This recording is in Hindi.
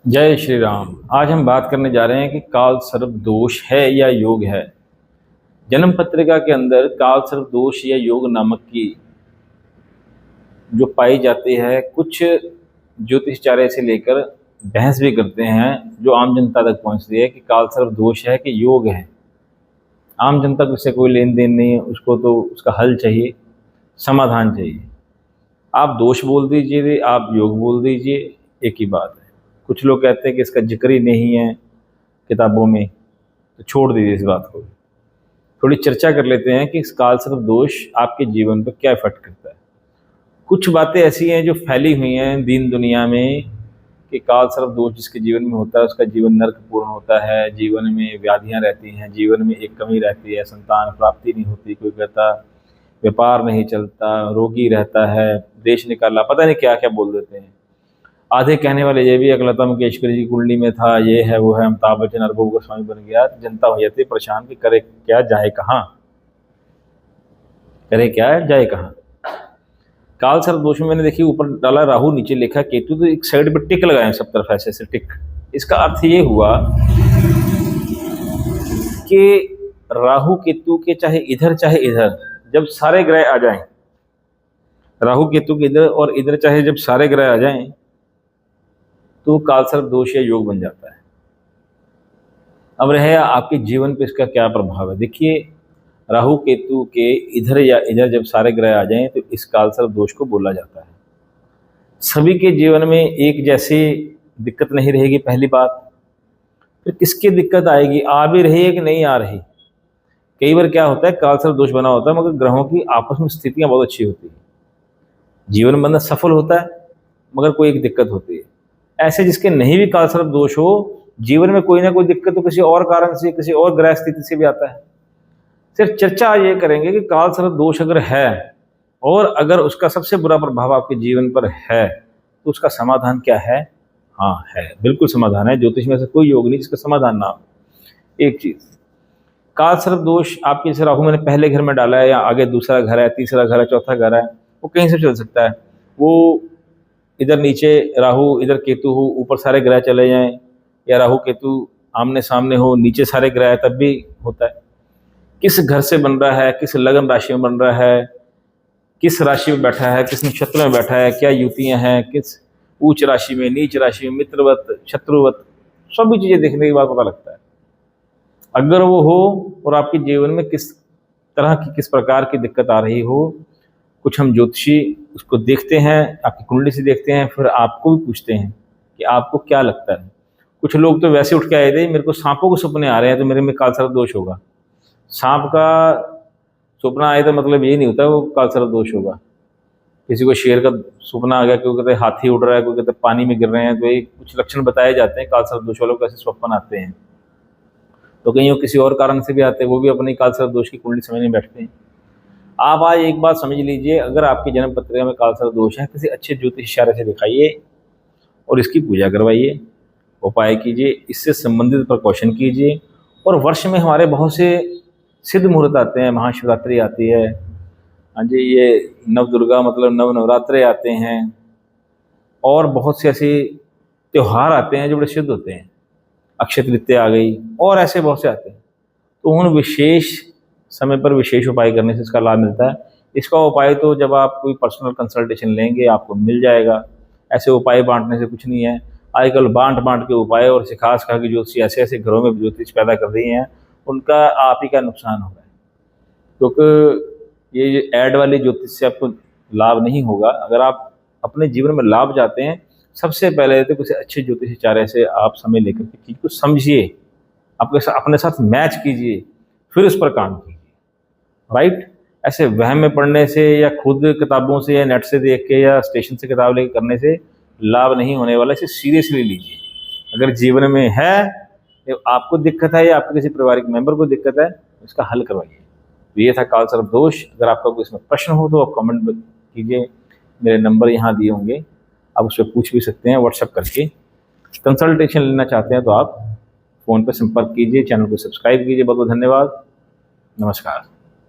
जय श्री राम। आज हम बात करने जा रहे हैं कि काल सर्प दोष है या योग है। जन्म पत्रिका के अंदर काल सर्प दोष या योग नामक की जो पाई जाती है, कुछ ज्योतिषाचार्य से लेकर बहस भी करते हैं जो आम जनता तक पहुंचती है कि काल सर्प दोष है कि योग है। आम जनता को इससे कोई लेन देन नहीं है, उसको तो उसका हल चाहिए, समाधान चाहिए। आप दोष बोल दीजिए, आप योग बोल दीजिए, एक ही बात है। कुछ लोग कहते हैं कि इसका जिक्र ही नहीं है किताबों में, तो छोड़ दीजिए इस बात को। थोड़ी चर्चा कर लेते हैं कि इस काल सर्प दोष आपके जीवन पर क्या इफेक्ट करता है। कुछ बातें ऐसी हैं जो फैली हुई हैं दीन दुनिया में कि काल सर्प दोष जिसके जीवन में होता है उसका जीवन नरकपूर्ण होता है, जीवन में व्याधियां रहती हैं, जीवन में एक कमी रहती है, संतान प्राप्ति नहीं होती, कोई कहता व्यापार नहीं चलता, रोगी रहता है, देश निकाला, पता नहीं क्या क्या बोल देते हैं। आधे कहने वाले ये भी लता मंगेशकर जी की कुंडली में था, ये है वो है, अमिताभ बच्चन अरबों का स्वामी बन गया। जनता हो जाती है परेशान कि करे क्या जाए कहाँ, करे क्या जाए कहाँ। काल सर्प दोष में मैंने देखी ऊपर डाला राहु, नीचे लिखा केतु, तो एक साइड पे टिक लगाए सब तरफ ऐसे ऐसे टिक। इसका अर्थ ये हुआ कि राहु केतु के चाहे इधर जब सारे ग्रह आ जाएं, राहु केतु के इधर और इधर चाहे जब सारे ग्रह आ जाएं तो काल सर्प दोष या योग बन जाता है। अब रहे आपके जीवन पे इसका क्या प्रभाव है। देखिए, राहु केतु के इधर या इधर जब सारे ग्रह आ जाएं तो इस काल सर्प दोष को बोला जाता है। सभी के जीवन में एक जैसी दिक्कत नहीं रहेगी, पहली बात। फिर किसकी दिक्कत आएगी, आ भी रही है कि नहीं आ रही। कई बार क्या होता है, काल सर्प दोष बना होता है मगर ग्रहों की आपस में स्थितियां बहुत अच्छी होती है, जीवन बंधन सफल होता है, मगर कोई एक दिक्कत होती है। ऐसे जिसके नहीं भी काल सर्प दोष हो, जीवन में कोई ना कोई दिक्कत तो किसी और कारण से, किसी और ग्रह स्थिति से भी आता है। सिर्फ चर्चा ये करेंगे कि काल सर्प दोष अगर है और अगर उसका सबसे बुरा प्रभाव आपके जीवन पर है तो उसका समाधान क्या है। हाँ है, बिल्कुल समाधान है। ज्योतिष में ऐसा कोई योग नहीं जिसका समाधान ना हो। एक चीज, काल सर्प दोष आपके जैसे राहु मैंने पहले घर में डाला है या आगे दूसरा घर है, तीसरा घर है, चौथा घर है, वो कहीं से चल सकता है। वो इधर नीचे राहु इधर केतु हो, ऊपर सारे ग्रह चले जाएं, या राहु केतु आमने सामने हो, नीचे सारे ग्रह, तब भी होता है। किस घर से बन रहा है, किस लगन राशि में बन रहा है, किस राशि में बैठा है, किस नक्षत्र में बैठा है, क्या युतियां हैं, किस उच्च राशि में, नीच राशि में, मित्रवत, शत्रुवत, सभी चीजें देखने के बाद पता लगता है। अगर वो हो और आपके जीवन में किस तरह की, किस प्रकार की दिक्कत आ रही हो, कुछ हम ज्योतिषी उसको देखते हैं, आपकी कुंडली से देखते हैं, फिर आपको भी पूछते हैं कि आपको क्या लगता है। कुछ लोग तो वैसे उठ के आए थे, मेरे को सांपों के सपने आ रहे हैं तो मेरे में काल सर्प दोष होगा। सांप का सपना आए तो मतलब ये नहीं होता वो काल सर्प दोष होगा। किसी को शेर का सपना आ गया, कोई कहते हाथी उड़ रहा है, कोई कहते पानी में गिर रहे हैं, तो ये कुछ लक्षण बताए जाते हैं काल सर्प दोष वालों को, ऐसे स्वप्न आते हैं। तो कहीं वो किसी और कारण से भी आते हैं, वो भी अपनी काल सर्प दोष की कुंडली समझने बैठते हैं। आप आज एक बात समझ लीजिए, अगर आपकी जन्म पत्रिका में काल सर्प दोष है, किसी अच्छे ज्योतिषाचार्य से दिखाइए और इसकी पूजा करवाइए, उपाय कीजिए, इससे संबंधित प्रिकॉशन कीजिए। और वर्ष में हमारे बहुत से सिद्ध मुहूर्त आते हैं, महाशिवरात्रि आती है, हाँ जी, ये नव दुर्गा मतलब नवरात्रे आते हैं, और बहुत से ऐसे त्यौहार आते हैं जो बड़े सिद्ध होते हैं। अक्षय तृतीया आ गई और ऐसे बहुत से आते हैं। तो उन विशेष समय पर विशेष उपाय करने से इसका लाभ मिलता है। इसका उपाय तो जब आप कोई पर्सनल कंसल्टेशन लेंगे आपको मिल जाएगा। ऐसे उपाय बांटने से कुछ नहीं है। आजकल बांट के उपाय और सिखा के ज्योतिषी ऐसे ऐसे घरों में ज्योतिष पैदा कर रही हैं, उनका आप ही का नुकसान हो रहा है। क्योंकि ये ऐड वाली ज्योतिष से आपको लाभ नहीं होगा। अगर आप अपने जीवन में लाभ चाहते हैं, सबसे पहले तो किसी अच्छे ज्योतिषाचार्य से आप समय लेकर के चीज़ को समझिए, अपने साथ मैच कीजिए, फिर उस पर काम कीजिए। राइट, ऐसे वहम में पढ़ने से या खुद किताबों से या नेट से देख के या स्टेशन से किताब लेकर करने से लाभ नहीं होने वाला। इसे सीरियसली लीजिए। अगर जीवन में है, आपको दिक्कत है या आपके किसी पारिवारिक मेंबर को दिक्कत है, इसका हल करवाइए। तो ये था काल सर्प दोष। अगर आपका कोई इसमें प्रश्न हो तो आप कमेंट कीजिए, मेरे नंबर यहाँ दिए होंगे, आप उससे पूछ भी सकते हैं व्हाट्सएप करके। कंसल्टेशन लेना चाहते हैं तो आप फ़ोन पर संपर्क कीजिए। चैनल को सब्सक्राइब कीजिए। बहुत बहुत धन्यवाद। नमस्कार।